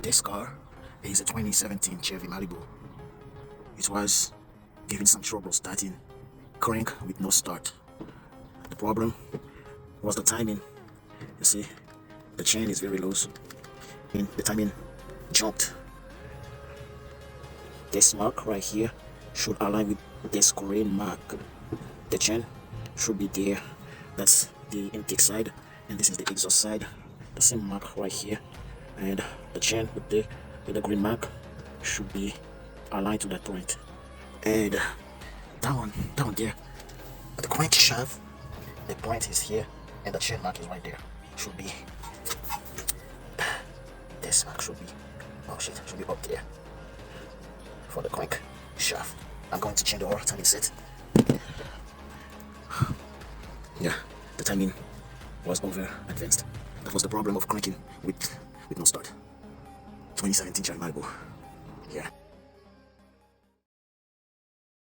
This car is a 2017 Chevy Malibu. It was giving some trouble starting, crank with no start. The problem was the timing. You see, the chain is very loose and the timing jumped. This mark right here should align with this green mark. The chain should be there. That's the intake side and this is the exhaust side. The same mark right here, and the chain with the green mark should be aligned to that point. And down there, the crankshaft, the point is here, and the chain mark is right there. Should be this mark should be up there for the crank shaft. I'm going to change the oil timing set. Yeah, the timing was over advanced. That was the problem of cranking with no start. 2017 Chevy Malibu.